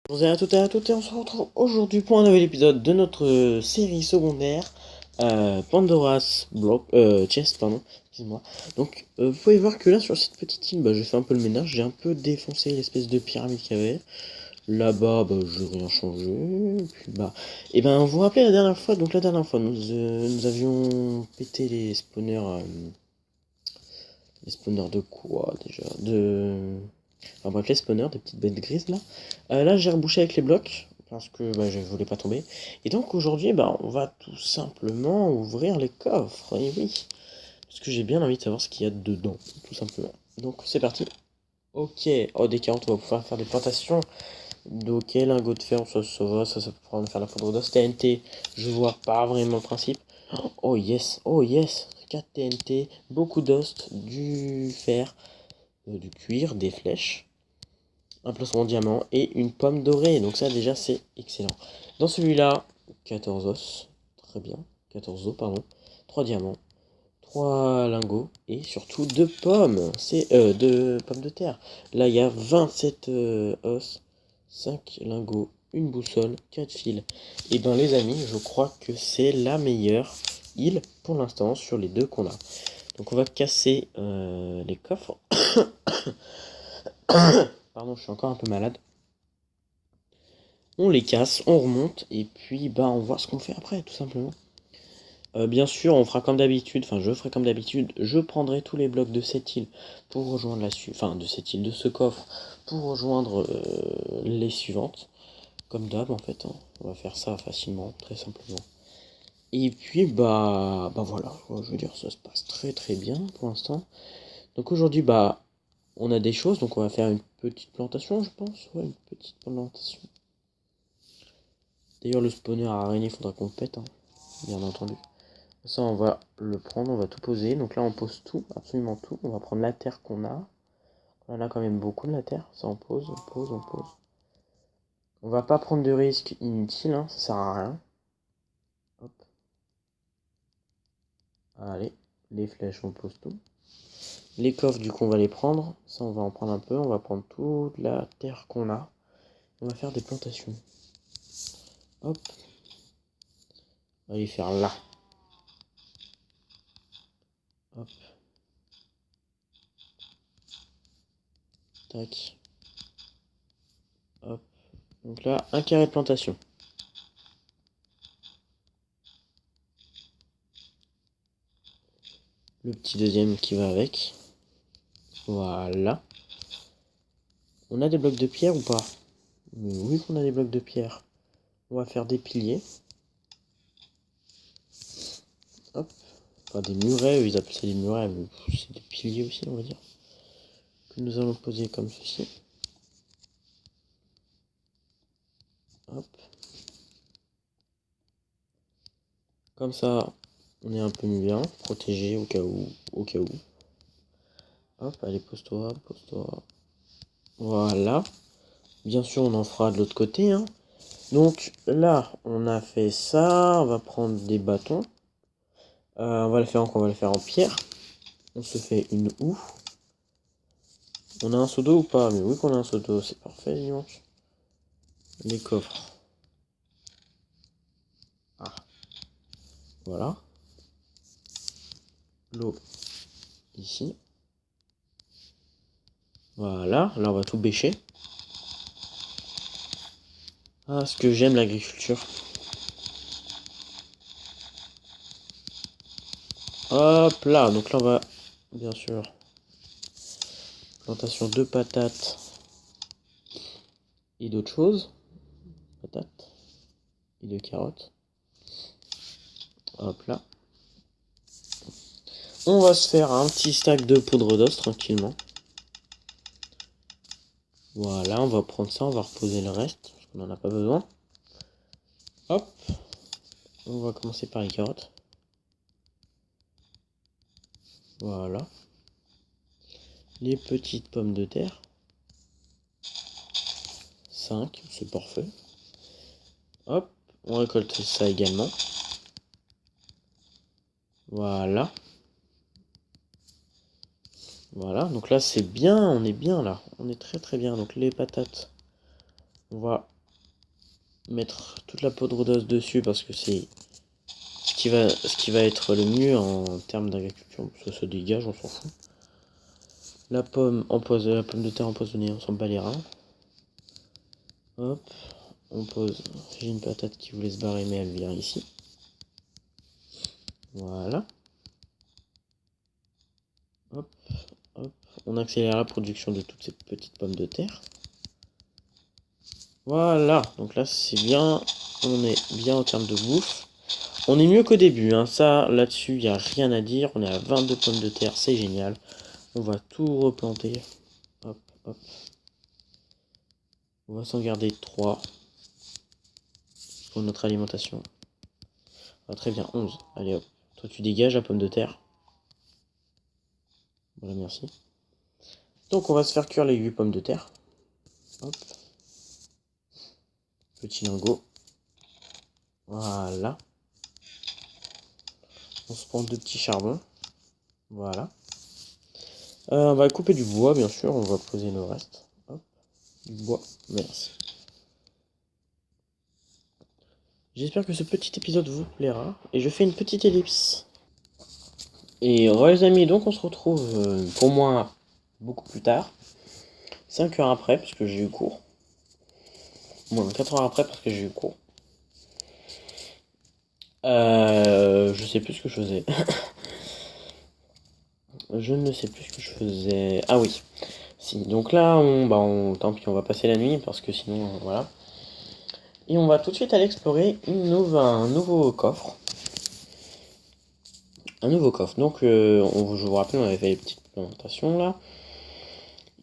Bonjour à toutes et à toutes et on se retrouve aujourd'hui pour un nouvel épisode de notre série secondaire Pandora's Chest, pardon, excuse-moi. Donc vous pouvez voir que là sur cette petite île, je fais un peu le ménage, j'ai un peu défoncé l'espèce de pyramide qu'il y avait. Là-bas, j'ai rien changé. Et puis vous vous rappelez la dernière fois, donc la dernière fois nous avions pété les spawners de quoi déjà? Enfin bref, les spawners, des petites bêtes grises là. Là, j'ai rebouché avec les blocs parce que je voulais pas tomber. Et donc aujourd'hui, on va tout simplement ouvrir les coffres. Et oui, parce que j'ai bien envie de savoir ce qu'il y a dedans, tout simplement. Donc c'est parti. Ok, oh des carottes, on va pouvoir faire des plantations. Ok, lingot de fer, ça peut pouvoir me faire la poudre d'os. TNT, je vois pas vraiment le principe. Oh yes, 4 TNT, beaucoup d'os, du fer, du cuir, des flèches, un plastron en diamant et une pomme dorée. Donc ça déjà c'est excellent. Dans celui-là, 14 os. Très bien. 14 os, pardon. 3 diamants. 3 lingots. Et surtout 2 pommes. C'est 2 pommes de terre. Là il y a 27 os. 5 lingots. Une boussole. 4 fils. Et ben les amis, je crois que c'est la meilleure île pour l'instant sur les deux qu'on a. Donc on va casser les coffres. Pardon, je suis encore un peu malade. On les casse, on remonte, et puis on voit ce qu'on fait après, tout simplement. Bien sûr, on fera comme d'habitude, enfin je ferai comme d'habitude, je prendrai tous les blocs de cette île pour rejoindre enfin de cette île, de ce coffre, pour rejoindre les suivantes. Comme d'hab en fait, hein. On va faire ça facilement, très simplement. Et puis voilà, je veux dire, ça se passe très très bien pour l'instant. Donc aujourd'hui, on a des choses, donc on va faire une petite plantation, je pense. Ouais, une petite plantation. D'ailleurs, le spawner à araignée, il faudra qu'on le pète, hein, bien entendu. Ça, on va le prendre, on va tout poser. Donc là, on pose tout, absolument tout. On va prendre la terre qu'on a. On en a quand même beaucoup de la terre. Ça, on pose, on pose, on pose. On va pas prendre de risques inutiles, hein, ça sert à rien. Hop. Allez, les flèches, on pose tout. Les coffres, du coup, on va les prendre. Ça, on va en prendre un peu. On va prendre toute la terre qu'on a. On va faire des plantations. Hop. On va les faire là. Hop. Tac. Hop. Donc là, un carré de plantation. Le petit deuxième qui va avec. Voilà. On a des blocs de pierre ou pas? Mais oui qu'on a des blocs de pierre. On va faire des piliers. Hop. Enfin des murets, ils appellent ça des murets, mais c'est des piliers aussi on va dire. Que nous allons poser comme ceci. Hop. Comme ça, on est un peu bien, protégé au cas où. Au cas où. Hop, allez, pose-toi, pose-toi. Voilà. Bien sûr, on en fera de l'autre côté, hein. Donc là, on a fait ça. On va prendre des bâtons. On va le faire en pierre. On se fait une houe. On a un seau d'eau ou pas? Mais oui qu'on a un seau d'eau, c'est parfait, dimanche. Les coffres. Ah, voilà. L'eau ici. Voilà, là on va tout bêcher. Ah, ce que j'aime l'agriculture. Hop là, donc là on va, bien sûr, plantation de patates et d'autres choses. Patates et de carottes. Hop là. On va se faire un petit stack de poudre d'os tranquillement. Voilà, on va prendre ça, on va reposer le reste, parce qu'on n'en a pas besoin. Hop. On va commencer par les carottes. Voilà. Les petites pommes de terre. 5, c'est parfait. Hop, on récolte ça également. Voilà. Voilà, donc là c'est bien, on est bien là. On est très très bien. Donc les patates, on va mettre toute la poudre d'os dessus parce que c'est ce qui va être le mieux en termes d'agriculture. Ça se dégage, on s'en fout. La pomme de terre empoisonnée, on s'en bat les reins. Hop, on pose. J'ai une patate qui voulait se barrer mais elle vient ici. Voilà. Hop, hop. On accélère la production de toutes ces petites pommes de terre. Voilà, donc là c'est bien, on est bien en termes de bouffe. On est mieux qu'au début, hein. Ça, là-dessus, il n'y a rien à dire. On est à 22 pommes de terre, c'est génial. On va tout replanter. Hop, hop. On va s'en garder 3 pour notre alimentation. Ah, très bien, 11. Allez hop, toi tu dégages la pomme de terre. Voilà, merci. Donc on va se faire cuire les 8 pommes de terre. Hop. Petit lingot. Voilà. On se prend 2 petits charbons. Voilà. On va couper du bois, bien sûr. On va poser le reste. Hop. Du bois. Merci. J'espère que ce petit épisode vous plaira. Et je fais une petite ellipse. Et les amis, donc on se retrouve pour moi beaucoup plus tard. 5 heures après, parce que j'ai eu cours. Bon, 4 heures après, parce que j'ai eu cours. Je sais plus ce que je faisais. Je ne sais plus ce que je faisais. Ah oui. Si, donc là, tant pis, on va passer la nuit, parce que sinon, voilà. Et on va tout de suite aller explorer un nouveau coffre. Un nouveau coffre. Donc, je vous rappelle, on avait fait les petites plantations là.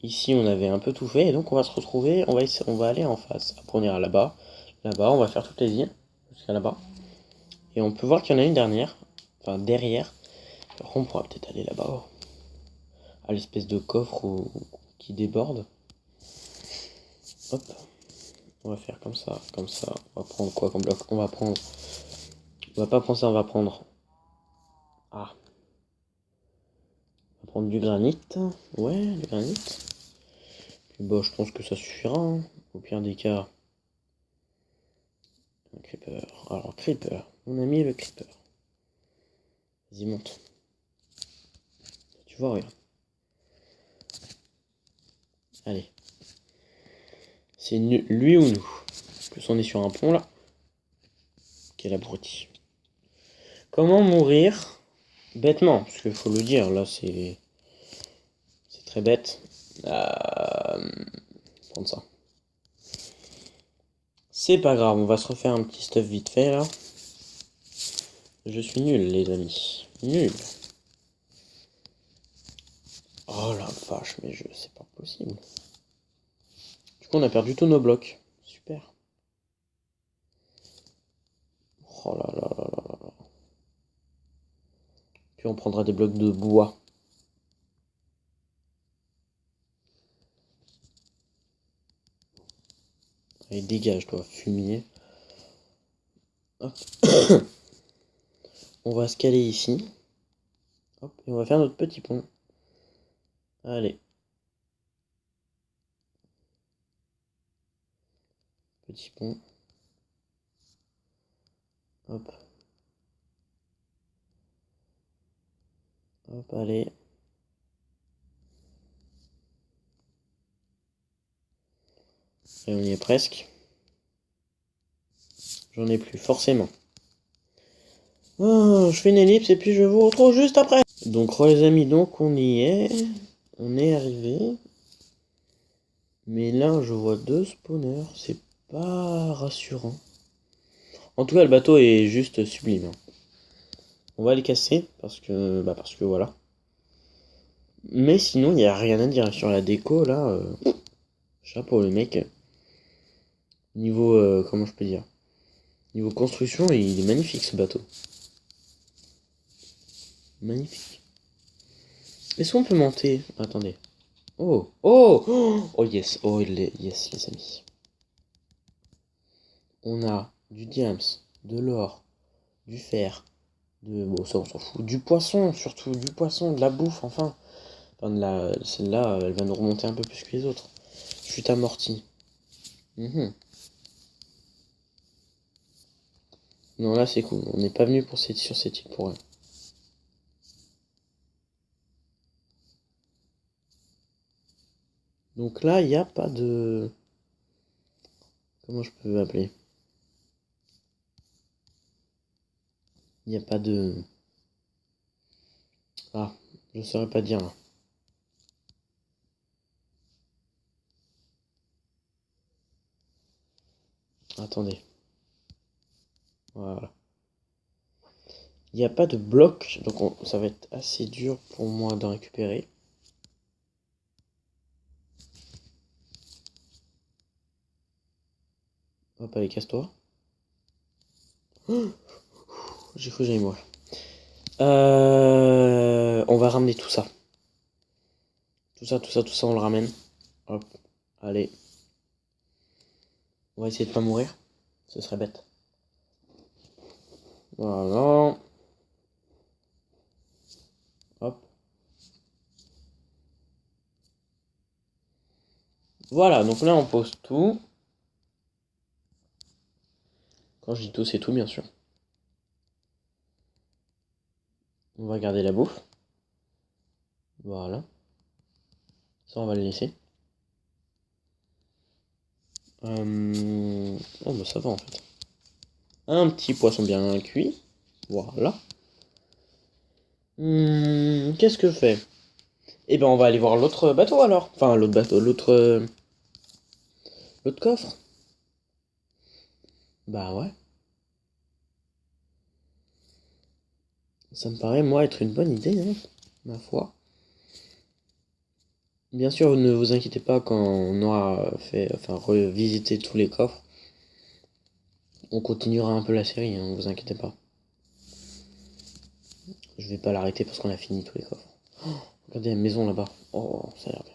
Ici, on avait un peu tout fait. Et donc, on va se retrouver. On va aller en face. Après, on ira là-bas. Là-bas, on va faire toutes les îles. Jusqu'à là-bas. Et on peut voir qu'il y en a une dernière. Enfin, derrière. Après, on pourra peut-être aller là-bas. À l'espèce de coffre qui déborde. Hop. On va faire comme ça, comme ça. On va prendre quoi comme bloc? On va pas prendre ça, on va prendre... Ah. On va prendre du granit. Ouais, du granit. Puis bon, je pense que ça suffira. Hein. Au pire des cas. Un creeper. Alors, creeper. On a mis le creeper. Vas-y, monte. Tu vois rien. Allez. C'est lui ou nous. En plus, on est sur un pont là. Quel abruti. Comment mourir bêtement? Parce qu'il faut le dire, là c'est très bête. Prendre ça. C'est pas grave, on va se refaire un petit stuff vite fait là. Je suis nul les amis. Nul. Oh la vache, mais c'est pas possible. Du coup on a perdu tous nos blocs. Super. Oh là là là là là là. Puis on prendra des blocs de bois. Allez, dégage toi, fumier. Hop. On va se caler ici. Hop, et on va faire notre petit pont. Allez. Petit pont. Hop. Hop, allez. Et on y est presque. J'en ai plus, forcément. Oh, je fais une ellipse et puis je vous retrouve juste après. Donc, les amis, donc on y est. On est arrivé. Mais là, je vois 2 spawners. C'est pas rassurant. En tout cas, le bateau est juste sublime. On va les casser parce que voilà. Mais sinon, il n'y a rien à dire sur la déco là. Chapeau le mec. Niveau, comment je peux dire? Niveau construction, il est magnifique ce bateau. Magnifique. Est-ce qu'on peut monter? Attendez. Oh, oh, oh, oh yes, oh yes les amis. On a du diams, de l'or, du fer, bon ça on s'en fout, du poisson surtout, du poisson, de la bouffe enfin. Enfin, celle-là, elle va nous remonter un peu plus que les autres. Chute amortie. Non, là, c'est cool. On n'est pas venu sur cette île pour rien. Donc là, il n'y a pas de... Comment je peux appeler? Il n'y a pas de... Ah, je ne saurais pas dire là. Attendez. Voilà. Il n'y a pas de bloc, donc ça va être assez dur pour moi d'en récupérer. Hop, allez, casse-toi. J'ai cru que j'allais mourir. On va ramener tout ça. Tout ça, on le ramène. Hop, allez. On va essayer de pas mourir. Ce serait bête. Voilà. Hop. Voilà, donc là on pose tout. Quand je dis tout, c'est tout bien sûr. On va garder la bouffe. Voilà. Ça on va le laisser. Oh bah ça va en fait. Un petit poisson bien cuit. Voilà. Qu'est-ce que je fais? Eh ben on va aller voir l'autre bateau alors. Enfin l'autre bateau, l'autre coffre. Bah ouais. Ça me paraît moi être une bonne idée, hein, ma foi. Bien sûr, ne vous inquiétez pas quand on aura fait, enfin revisité tous les coffres. On continuera un peu la série, hein, ne vous inquiétez pas. Je vais pas l'arrêter parce qu'on a fini tous les coffres. Oh, regardez la maison là-bas. Oh, ça a l'air bien.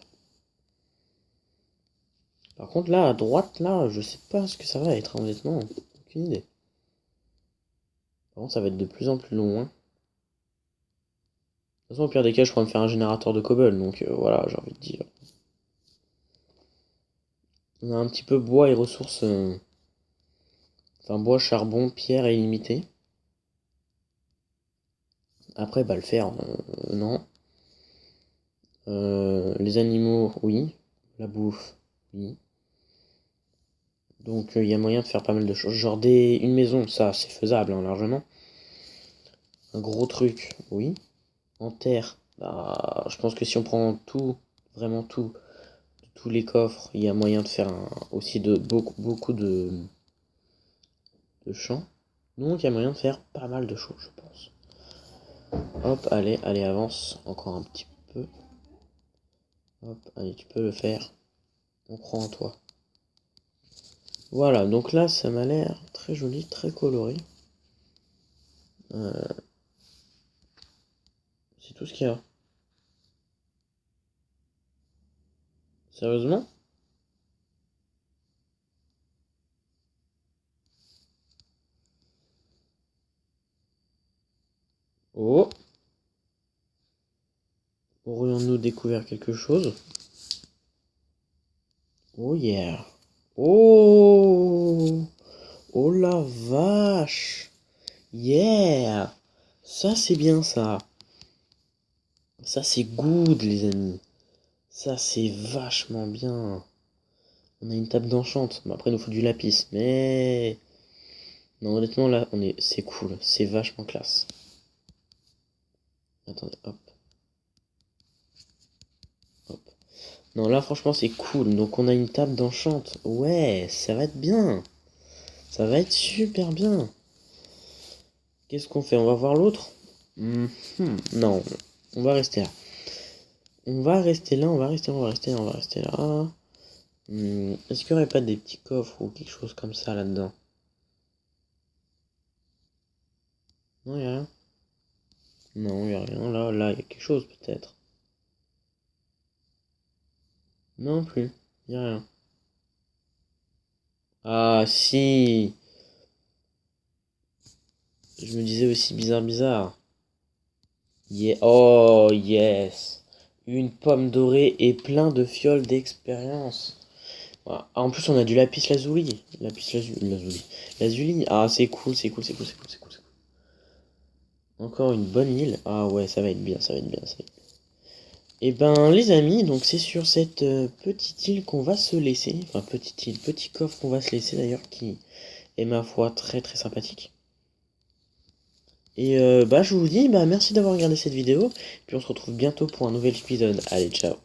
Par contre, là, à droite, là, je sais pas ce que ça va être, honnêtement. Aucune idée. Par contre, ça va être de plus en plus long. Hein. De toute façon, au pire des cas, je pourrais me faire un générateur de cobble. Donc voilà, j'ai envie de dire. On a un petit peu bois et ressources. Enfin, bois, charbon, pierre est illimité. Après, bah, le fer, non. Les animaux, oui. La bouffe, oui. Donc il y a moyen de faire pas mal de choses. Genre une maison, ça c'est faisable hein, largement. Un gros truc, oui. En terre, bah, je pense que si on prend tout, vraiment tout, tous les coffres, il y a moyen de faire aussi de beaucoup de champs. Donc il y a moyen de faire pas mal de choses, je pense. Hop, allez, allez, avance encore un petit peu. Hop, allez, tu peux le faire. On croit en toi. Voilà, donc là, ça m'a l'air très joli, très coloré. C'est tout ce qu'il y a. Sérieusement? Oh, aurions-nous découvert quelque chose? Oh yeah. Oh, oh la vache. Yeah. Ça c'est bien ça. Ça c'est good les amis. Ça c'est vachement bien. On a une table d'enchante. Bon, après il nous faut du lapis. Mais... Non honnêtement là c'est cool. C'est vachement classe. Attendez, hop. Hop. Non là franchement c'est cool. Donc on a une table d'enchante. Ouais, ça va être bien. Ça va être super bien. Qu'est-ce qu'on fait? On va voir l'autre? Non, on va rester là. On va rester là, on va rester là, on va rester là. Est-ce qu'il n'y aurait pas des petits coffres ou quelque chose comme ça là-dedans? Non, il a rien. Non, il a rien. Là, il y a quelque chose peut-être. Non plus, il a rien. Ah si, je me disais aussi bizarre. Oh yes, une pomme dorée et plein de fioles d'expérience. Voilà. Ah, en plus, on a du lapis lazuli. Lazuli. Ah, c'est cool, c'est cool, c'est cool, c'est cool, c'est cool, c'est cool. Encore une bonne île. Ah ouais, ça va être bien, ça va être bien, ça va être bien. Et ben, les amis, donc c'est sur cette petite île qu'on va se laisser. Enfin, petite île, petit coffre qu'on va se laisser d'ailleurs, qui est ma foi très très sympathique. Et bah, je vous dis, bah, merci d'avoir regardé cette vidéo. Puis on se retrouve bientôt pour un nouvel épisode. Allez, ciao.